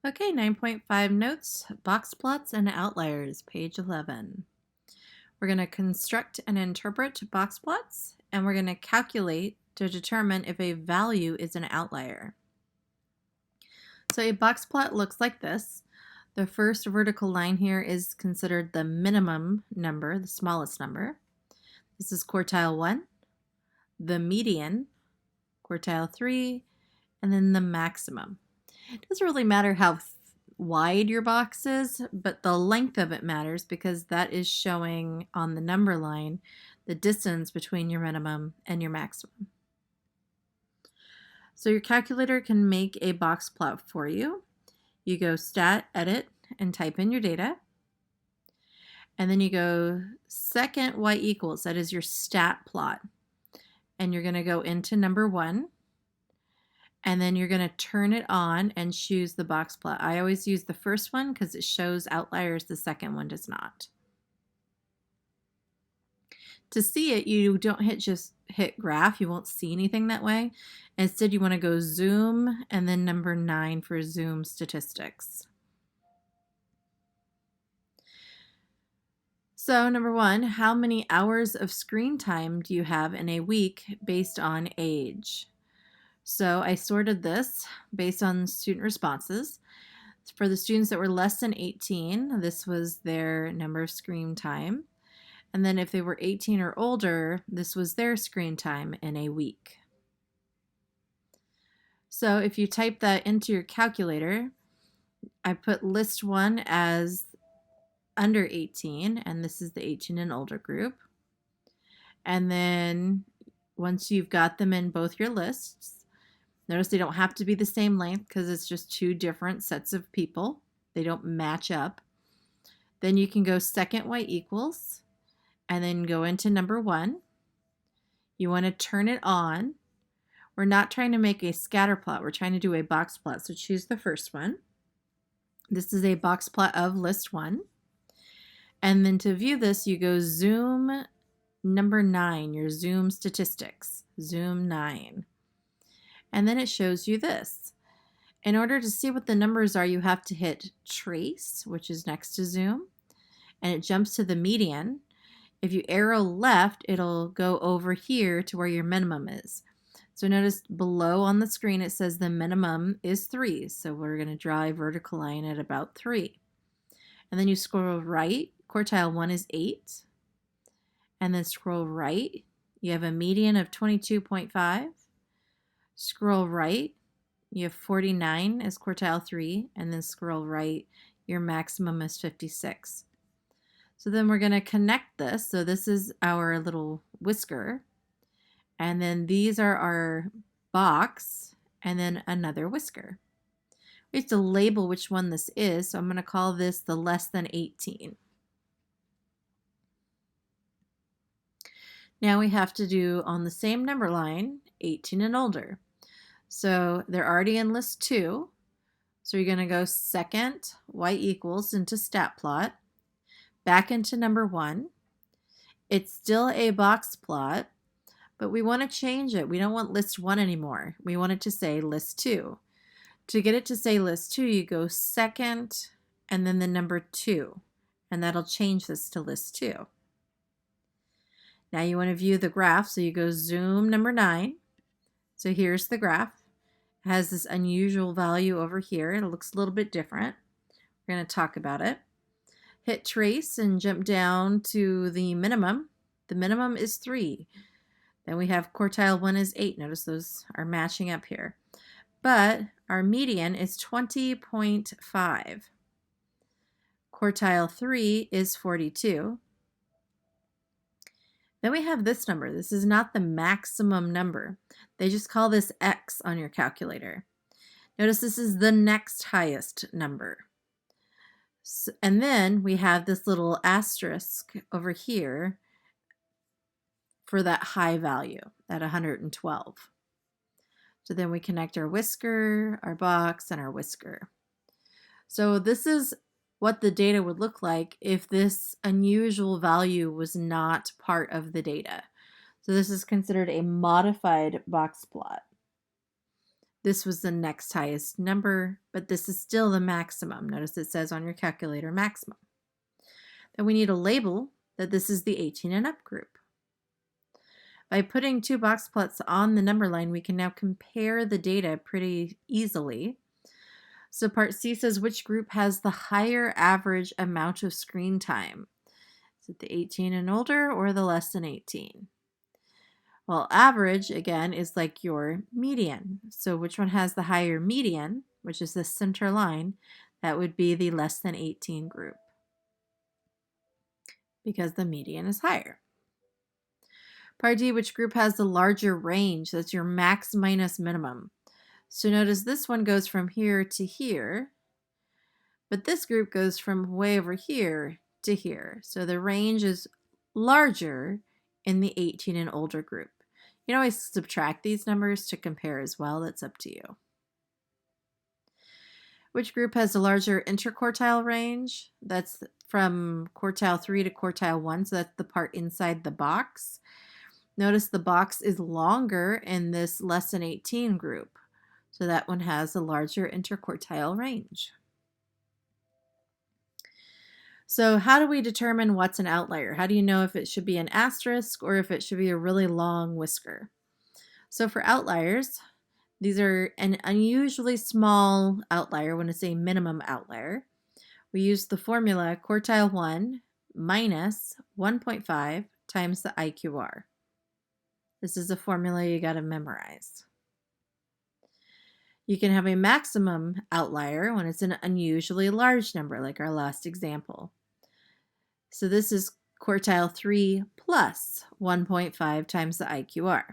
Okay, 9.5 notes, box plots and outliers, page 11. We're going to construct and interpret box plots, and we're going to calculate to determine if a value is an outlier. So a box plot looks like this. The first vertical line here is considered the minimum number, the smallest number. This is quartile 1, the median, quartile 3, and then the maximum. It doesn't really matter how wide your box is, but the length of it matters because that is showing on the number line the distance between your minimum and your maximum. So your calculator can make a box plot for you. You go Stat, Edit, and type in your data. And then you go second y equals, that is your stat plot. And you're going to go into number 1. And then you're going to turn it on and choose the box plot. I always use the first one because it shows outliers, the second one does not. To see it, you don't just hit graph, you won't see anything that way. Instead, you want to go zoom and then number 9 for zoom statistics. So number 1, how many hours of screen time do you have in a week based on age? So I sorted this based on student responses. For the students that were less than 18, this was their number of screen time. And then if they were 18 or older, this was their screen time in a week. So if you type that into your calculator, I put list 1 as under 18, and this is the 18 and older group. And then once you've got them in both your lists, notice they don't have to be the same length because it's just 2 different sets of people. They don't match up. Then you can go second y equals and then go into number 1. You want to turn it on. We're not trying to make a scatter plot. We're trying to do a box plot. So choose the first one. This is a box plot of list 1. And then to view this, you go zoom number 9, your zoom statistics, zoom 9. And then it shows you this. In order to see what the numbers are, you have to hit trace, which is next to zoom, and it jumps to the median. If you arrow left, it'll go over here to where your minimum is. So notice below on the screen it says the minimum is 3. So we're going to draw a vertical line at about 3. And then you scroll right, quartile 1 is 8. And then scroll right, you have a median of 22.5. Scroll right, you have 49 as quartile 3, and then scroll right, your maximum is 56. So then we're going to connect this. So this is our little whisker, and then these are our box, and then another whisker. We have to label which one this is, so I'm going to call this the less than 18. Now we have to do on the same number line, 18 and older. So they're already in list 2. So you're going to go second y equals into stat plot, back into number 1. It's still a box plot, but we want to change it. We don't want list 1 anymore. We want it to say list 2. To get it to say list 2, you go second and then the number 2, and that'll change this to list 2. Now you want to view the graph, so you go zoom number 9. So here's the graph. It has this unusual value over here. It looks a little bit different. We're going to talk about it. Hit trace and jump down to the minimum. The minimum is 3. Then we have quartile 1 is 8. Notice those are matching up here. But our median is 20.5. Quartile 3 is 42. Then we have this number. This is not the maximum number. They just call this X on your calculator. Notice this is the next highest number. And then we have this little asterisk over here for that high value at 112. So then we connect our whisker, our box, and our whisker. So this is what the data would look like if this unusual value was not part of the data. So this is considered a modified box plot. This was the next highest number, but this is still the maximum. Notice it says on your calculator maximum. Then we need a label that this is the 18 and up group. By putting two box plots on the number line, we can now compare the data pretty easily. So part C says which group has the higher average amount of screen time? Is it the 18 and older or the less than 18? Well, average, again, is like your median. So which one has the higher median, which is the center line? That would be the less than 18 group, because the median is higher. Part D, which group has the larger range? That's your max minus minimum. So notice this one goes from here to here, but this group goes from way over here to here. So the range is larger in the 18 and older group. You can always subtract these numbers to compare as well. That's up to you. Which group has the larger interquartile range? That's from quartile 3 to quartile 1, so that's the part inside the box. Notice the box is longer in this less than 18 group, so that one has a larger interquartile range. So how do we determine what's an outlier? How do you know if it should be an asterisk or if it should be a really long whisker? So for outliers, these are an unusually small outlier when it's a minimum outlier. We use the formula quartile 1 minus 1.5 times the IQR. This is a formula you got to memorize. You can have a maximum outlier when it's an unusually large number, like our last example. So this is quartile 3 plus 1.5 times the IQR.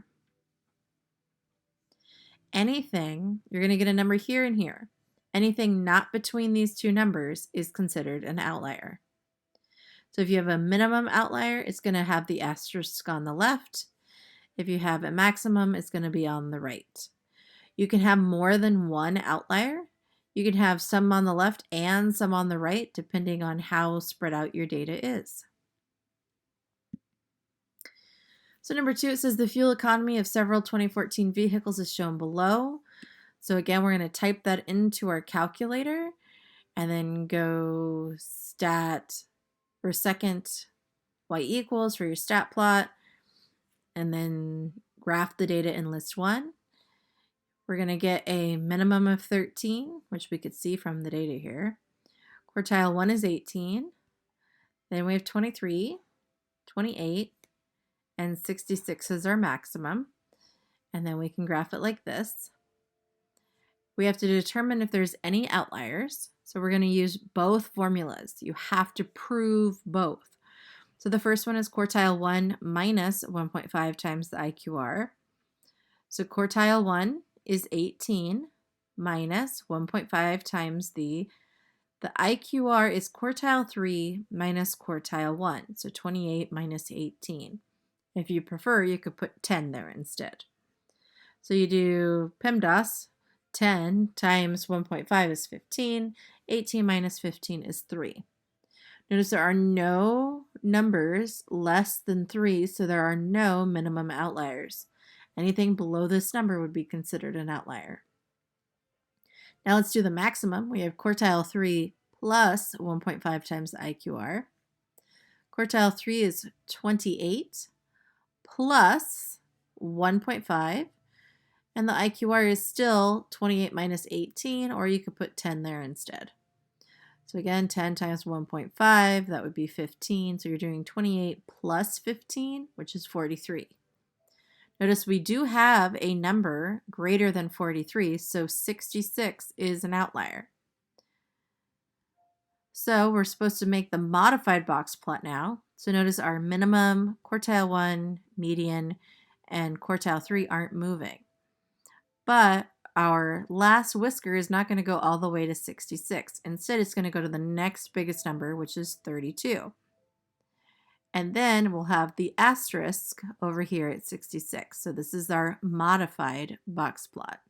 Anything, you're going to get a number here and here. Anything not between these two numbers is considered an outlier. So if you have a minimum outlier, it's going to have the asterisk on the left. If you have a maximum, it's going to be on the right. You can have more than one outlier. You can have some on the left and some on the right, depending on how spread out your data is. So number 2, it says the fuel economy of several 2014 vehicles is shown below. So again, we're going to type that into our calculator and then go stat for second y equals for your stat plot, and then graph the data in list 1. We're going to get a minimum of 13, which we could see from the data here. Quartile 1 is 18. Then we have 23, 28, and 66 is our maximum. And then we can graph it like this. We have to determine if there's any outliers. So we're going to use both formulas. You have to prove both. So the first one is quartile 1 minus 1.5 times the IQR. So quartile 1 is 18 minus 1.5 times the IQR is quartile 3 minus quartile 1. So 28 minus 18. If you prefer, you could put 10 there instead. So you do PEMDAS, 10 times 1.5 is 15, 18 minus 15 is 3. Notice there are no numbers less than 3, so there are no minimum outliers. Anything below this number would be considered an outlier. Now let's do the maximum. We have quartile 3 plus 1.5 times the IQR. Quartile 3 is 28 plus 1.5. And the IQR is still 28 minus 18, or you could put 10 there instead. So again, 10 times 1.5, that would be 15. So you're doing 28 plus 15, which is 43. Notice we do have a number greater than 43, so 66 is an outlier. So we're supposed to make the modified box plot now. So notice our minimum, quartile 1, median, and quartile 3 aren't moving. But our last whisker is not going to go all the way to 66. Instead, it's going to go to the next biggest number, which is 32. And then we'll have the asterisk over here at 66. So this is our modified box plot.